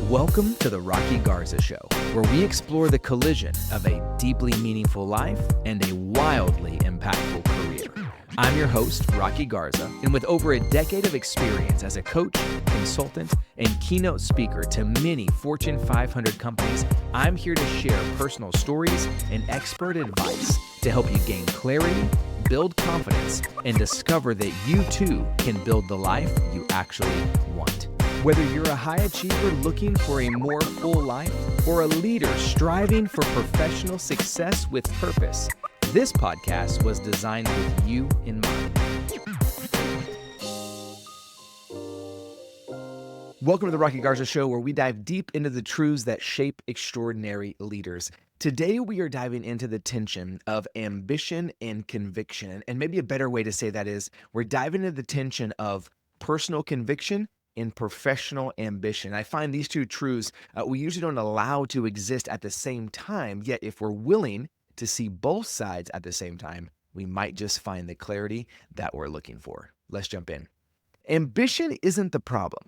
Welcome to the Rocky Garza Show, where we explore the collision of a deeply meaningful life and a wildly impactful career. I'm your host, Rocky Garza, and with over a decade of experience as a coach, consultant, and keynote speaker to many Fortune 500 companies, I'm here to share personal stories and expert advice to help you gain clarity, build confidence, and discover that you too can build the life you actually want. Whether you're a high achiever looking for a more full life or a leader striving for professional success with purpose, this podcast was designed with you in mind. Welcome to the Rocky Garza Show, where we dive deep into the truths that shape extraordinary leaders. Today, we are diving into the tension of ambition and conviction. And maybe a better way to say that is we're diving into the tension of personal conviction and professional ambition. I find these two truths we usually don't allow to exist at the same time, yet if we're willing to see both sides at the same time, we might just find the clarity that we're looking for. Let's jump in. Ambition isn't the problem,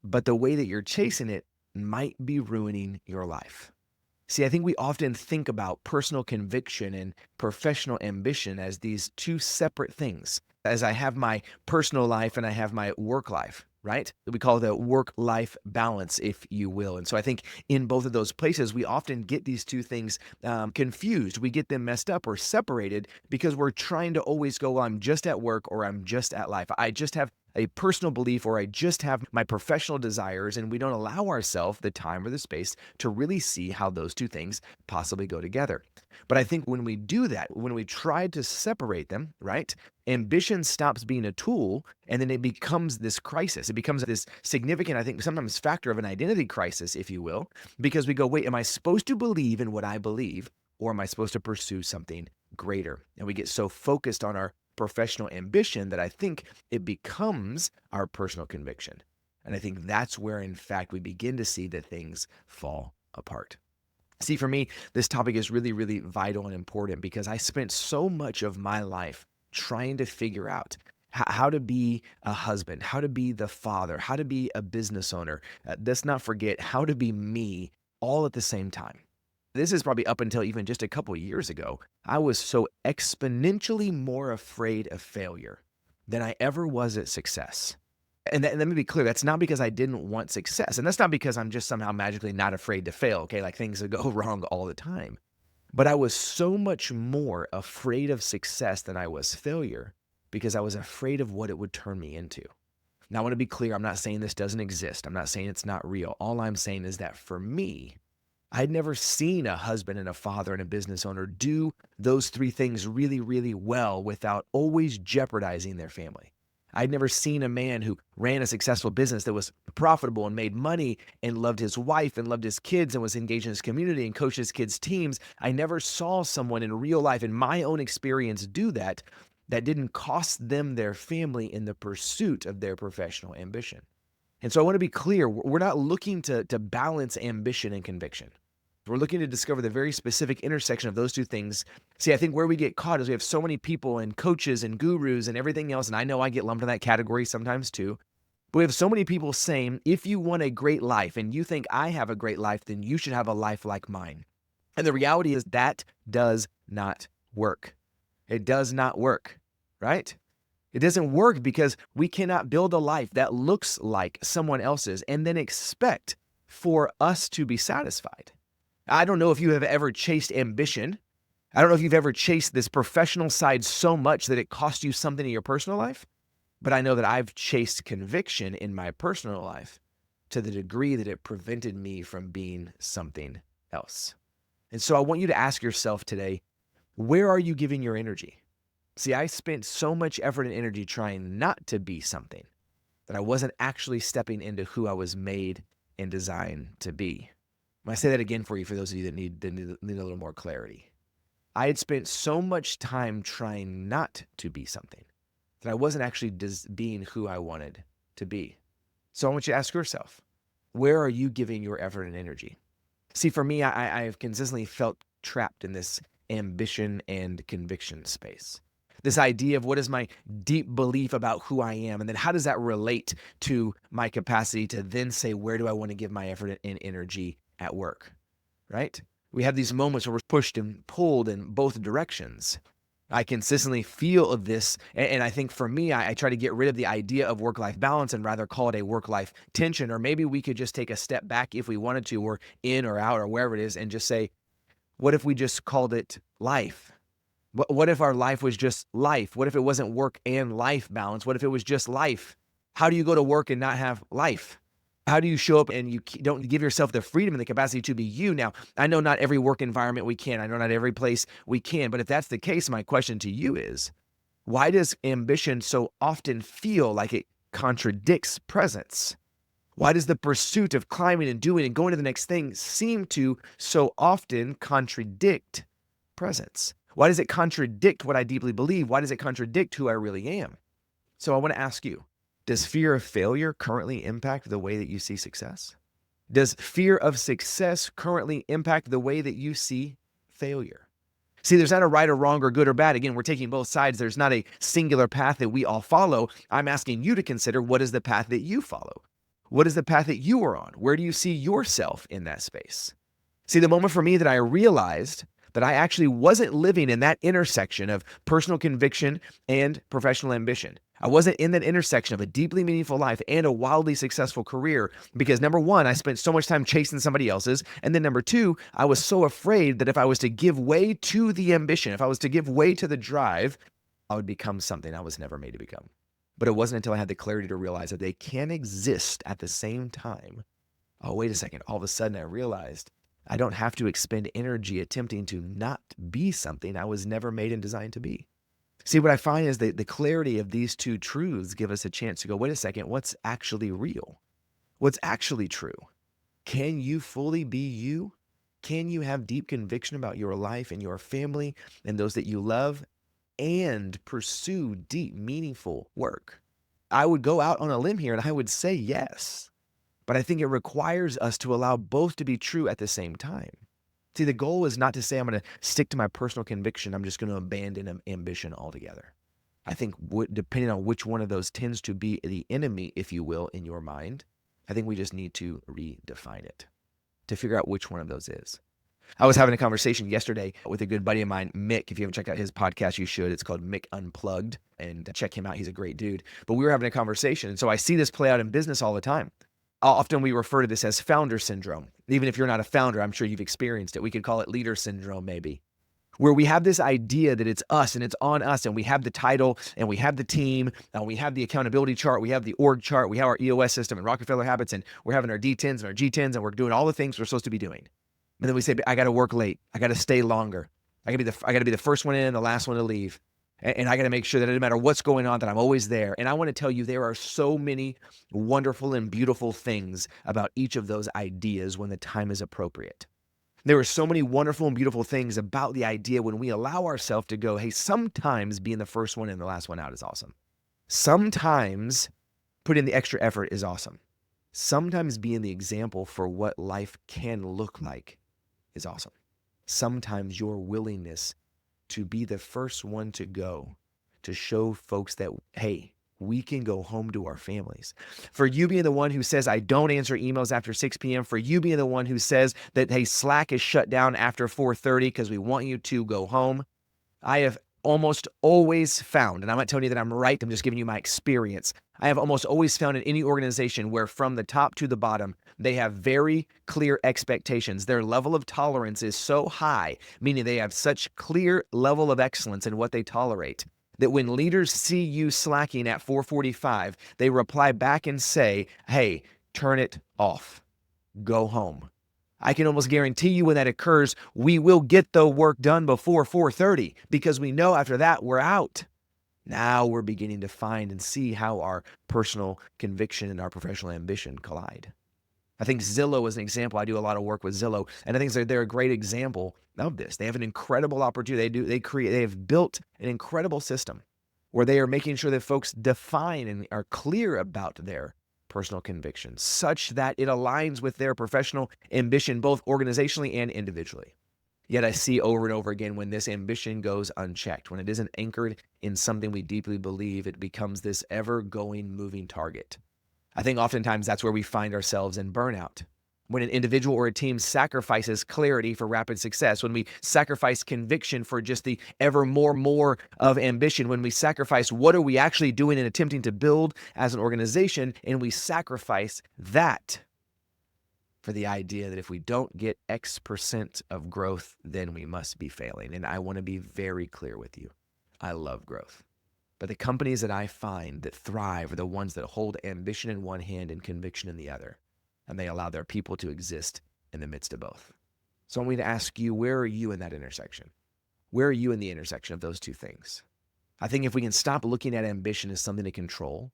but the way that you're chasing it might be ruining your life. See, I think we often think about personal conviction and professional ambition as these two separate things. As I have my personal life and I have my work life, right? We call it the work-life balance, if you will. And so I think in both of those places, we often get these two things confused. We get them messed up or separated because we're trying to always go, well, I'm just at work or I'm just at life. I just have a personal belief or I just have my professional desires, and we don't allow ourselves the time or the space to really see how those two things possibly go together. But I think when we do that, when we try to separate them, right, ambition stops being a tool and then it becomes this crisis. It becomes this significant, I think, sometimes factor of an identity crisis, if you will, because we go, wait, am I supposed to believe in what I believe or am I supposed to pursue something greater? And we get so focused on our professional ambition that I think it becomes our personal conviction. And I think that's where, in fact, we begin to see that things fall apart. See, for me, this topic is really, really vital and important because I spent so much of my life trying to figure out how to be a husband, how to be the father, how to be a business owner. Let's not forget how to be me all at the same time. This is probably up until even just a couple of years ago. I was so exponentially more afraid of failure than I ever was at success. And let me be clear, that's not because I didn't want success. And that's not because I'm just somehow magically not afraid to fail, okay? Like things that go wrong all the time. But I was so much more afraid of success than I was failure because I was afraid of what it would turn me into. Now, I want to be clear, I'm not saying this doesn't exist. I'm not saying it's not real. All I'm saying is that for me, I'd never seen a husband and a father and a business owner do those three things really, really well without always jeopardizing their family. I'd never seen a man who ran a successful business that was profitable and made money and loved his wife and loved his kids and was engaged in his community and coached his kids' teams. I never saw someone in real life, in my own experience, do that didn't cost them their family in the pursuit of their professional ambition. And so I want to be clear, we're not looking to balance ambition and conviction. We're looking to discover the very specific intersection of those two things. See, I think where we get caught is we have so many people and coaches and gurus and everything else, and I know I get lumped in that category sometimes too, but we have so many people saying, if you want a great life and you think I have a great life, then you should have a life like mine. And the reality is that does not work. It does not work, right? It doesn't work because we cannot build a life that looks like someone else's and then expect for us to be satisfied. I don't know if you have ever chased ambition. I don't know if you've ever chased this professional side so much that it cost you something in your personal life, but I know that I've chased conviction in my personal life to the degree that it prevented me from being something else. And so I want you to ask yourself today, where are you giving your energy? See, I spent so much effort and energy trying not to be something that I wasn't actually stepping into who I was made and designed to be. I say that again for you, for those of you that need a little more clarity. I had spent so much time trying not to be something that I wasn't actually being who I wanted to be. So I want you to ask yourself, where are you giving your effort and energy? See, for me, I have consistently felt trapped in this ambition and conviction space. This idea of what is my deep belief about who I am, and then how does that relate to my capacity to then say, where do I want to give my effort and energy at work, right? We have these moments where we're pushed and pulled in both directions. I consistently feel of this. And I think for me, I try to get rid of the idea of work-life balance and rather call it a work-life tension. Or maybe we could just take a step back if we wanted to, or in or out or wherever it is, and just say, what if we just called it life? What if our life was just life? What if it wasn't work and life balance? What if it was just life? How do you go to work and not have life? How do you show up and you don't give yourself the freedom and the capacity to be you? Now, I know not every work environment we can. I know not every place we can. But if that's the case, my question to you is, why does ambition so often feel like it contradicts presence? Why does the pursuit of climbing and doing and going to the next thing seem to so often contradict presence? Why does it contradict what I deeply believe? Why does it contradict who I really am? So I want to ask you, does fear of failure currently impact the way that you see success? Does fear of success currently impact the way that you see failure? See, there's not a right or wrong or good or bad. Again, we're taking both sides. There's not a singular path that we all follow. I'm asking you to consider, what is the path that you follow? What is the path that you are on? Where do you see yourself in that space? See, the moment for me that I realized that I actually wasn't living in that intersection of personal conviction and professional ambition. I wasn't in that intersection of a deeply meaningful life and a wildly successful career because number one, I spent so much time chasing somebody else's. And then number two, I was so afraid that if I was to give way to the ambition, if I was to give way to the drive, I would become something I was never made to become. But it wasn't until I had the clarity to realize that they can exist at the same time. Oh, wait a second. All of a sudden I realized I don't have to expend energy attempting to not be something I was never made and designed to be. See, what I find is that the clarity of these two truths give us a chance to go, wait a second, what's actually real? What's actually true? Can you fully be you? Can you have deep conviction about your life and your family and those that you love and pursue deep, meaningful work? I would go out on a limb here and I would say yes. But I think it requires us to allow both to be true at the same time. See, the goal is not to say I'm going to stick to my personal conviction. I'm just going to abandon ambition altogether. I think depending on which one of those tends to be the enemy, if you will, in your mind, I think we just need to redefine it to figure out which one of those is. I was having a conversation yesterday with a good buddy of mine, Mick. If you haven't checked out his podcast, you should. It's called Mick Unplugged, and check him out. He's a great dude. But we were having a conversation, and so I see this play out in business all the time. Often we refer to this as founder syndrome. Even if you're not a founder, I'm sure you've experienced it. We could call it leader syndrome maybe, where we have this idea that it's us and it's on us and we have the title and we have the team and we have the accountability chart, we have the org chart, we have our EOS system and Rockefeller habits, and we're having our D10s and our G10s and we're doing all the things we're supposed to be doing. And then we say, I got to work late. I got to stay longer. I got to be the first one in, the last one to leave. And I got to make sure that no matter what's going on, that I'm always there. And I want to tell you, there are so many wonderful and beautiful things about each of those ideas when the time is appropriate. There are so many wonderful and beautiful things about the idea when we allow ourselves to go, hey, sometimes being the first one in, the last one out is awesome. Sometimes putting the extra effort is awesome. Sometimes being the example for what life can look like is awesome. Sometimes your willingness to be the first one to go, to show folks that, hey, we can go home to our families. For you being the one who says, I don't answer emails after 6 p.m. For you being the one who says that, hey, Slack is shut down after 4:30 because we want you to go home. I have almost always found, and I'm not telling you that I'm right, I'm just giving you my experience. I have almost always found in any organization where from the top to the bottom, they have very clear expectations. Their level of tolerance is so high, meaning they have such clear level of excellence in what they tolerate, that when leaders see you slacking at 4:45, they reply back and say, hey, turn it off. Go home. I can almost guarantee you when that occurs, we will get the work done before 4:30 because we know after that we're out. Now we're beginning to find and see how our personal conviction and our professional ambition collide. I think Zillow is an example. I do a lot of work with Zillow, and I think they're a great example of this. They have an incredible opportunity. They have built an incredible system where they are making sure that folks define and are clear about their personal convictions such that it aligns with their professional ambition, both organizationally and individually. Yet I see over and over again when this ambition goes unchecked, when it isn't anchored in something we deeply believe, it becomes this ever-going, moving target. I think oftentimes that's where we find ourselves in burnout. When an individual or a team sacrifices clarity for rapid success, when we sacrifice conviction for just the ever more of ambition, when we sacrifice what are we actually doing and attempting to build as an organization, and we sacrifice that for the idea that if we don't get X% of growth, then we must be failing. And I want to be very clear with you. I love growth. But the companies that I find that thrive are the ones that hold ambition in one hand and conviction in the other. And they allow their people to exist in the midst of both. So I want me to ask you, where are you in that intersection? Where are you in the intersection of those two things? I think if we can stop looking at ambition as something to control,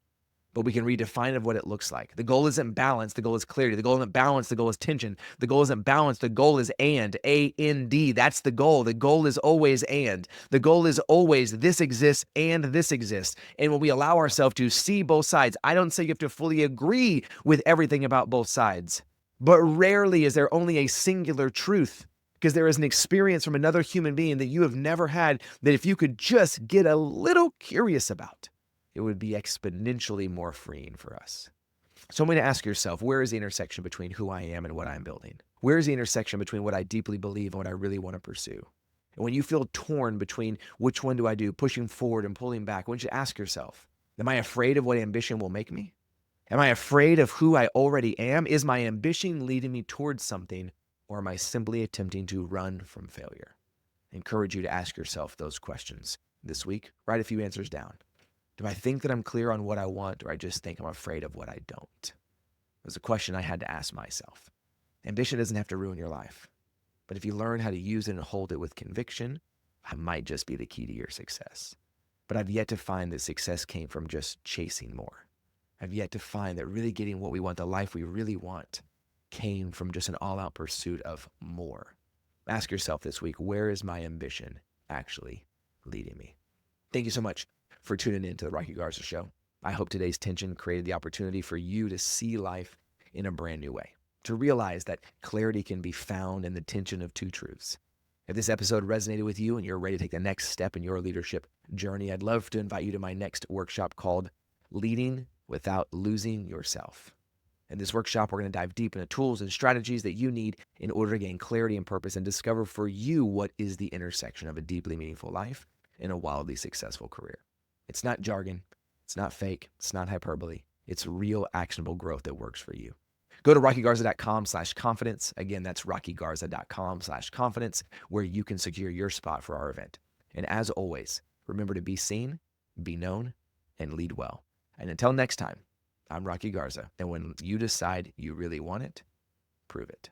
but we can redefine of what it looks like. The goal isn't balance, the goal is clarity. The goal isn't balance, the goal is tension. The goal isn't balance, the goal is and, A-N-D. That's the goal. The goal is always and. The goal is always this exists and this exists. And when we allow ourselves to see both sides, I don't say you have to fully agree with everything about both sides, but rarely is there only a singular truth, because there is an experience from another human being that you have never had that if you could just get a little curious about, it would be exponentially more freeing for us. So I'm going to ask yourself, where is the intersection between who I am and what I'm building? Where is the intersection between what I deeply believe and what I really want to pursue? And when you feel torn between which one do I do, pushing forward and pulling back, I want you to ask yourself, am I afraid of what ambition will make me? Am I afraid of who I already am? Is my ambition leading me towards something, or am I simply attempting to run from failure? I encourage you to ask yourself those questions this week. Write a few answers down. Do I think that I'm clear on what I want, or I just think I'm afraid of what I don't? It was a question I had to ask myself. Ambition doesn't have to ruin your life, but if you learn how to use it and hold it with conviction, that might just be the key to your success. But I've yet to find that success came from just chasing more. I've yet to find that really getting what we want, the life we really want, came from just an all-out pursuit of more. Ask yourself this week, where is my ambition actually leading me? Thank you so much for tuning in to the Rocky Garza Show. I hope today's tension created the opportunity for you to see life in a brand new way, to realize that clarity can be found in the tension of two truths. If this episode resonated with you and you're ready to take the next step in your leadership journey, I'd love to invite you to my next workshop called Leading Without Losing Yourself. In this workshop, we're going to dive deep into tools and strategies that you need in order to gain clarity and purpose and discover for you what is the intersection of a deeply meaningful life and a wildly successful career. It's not jargon. It's not fake. It's not hyperbole. It's real actionable growth that works for you. Go to rockygarza.com/confidence. Again, that's rockygarza.com/confidence, where you can secure your spot for our event. And as always, remember to be seen, be known, and lead well. And until next time, I'm Rocky Garza. And when you decide you really want it, prove it.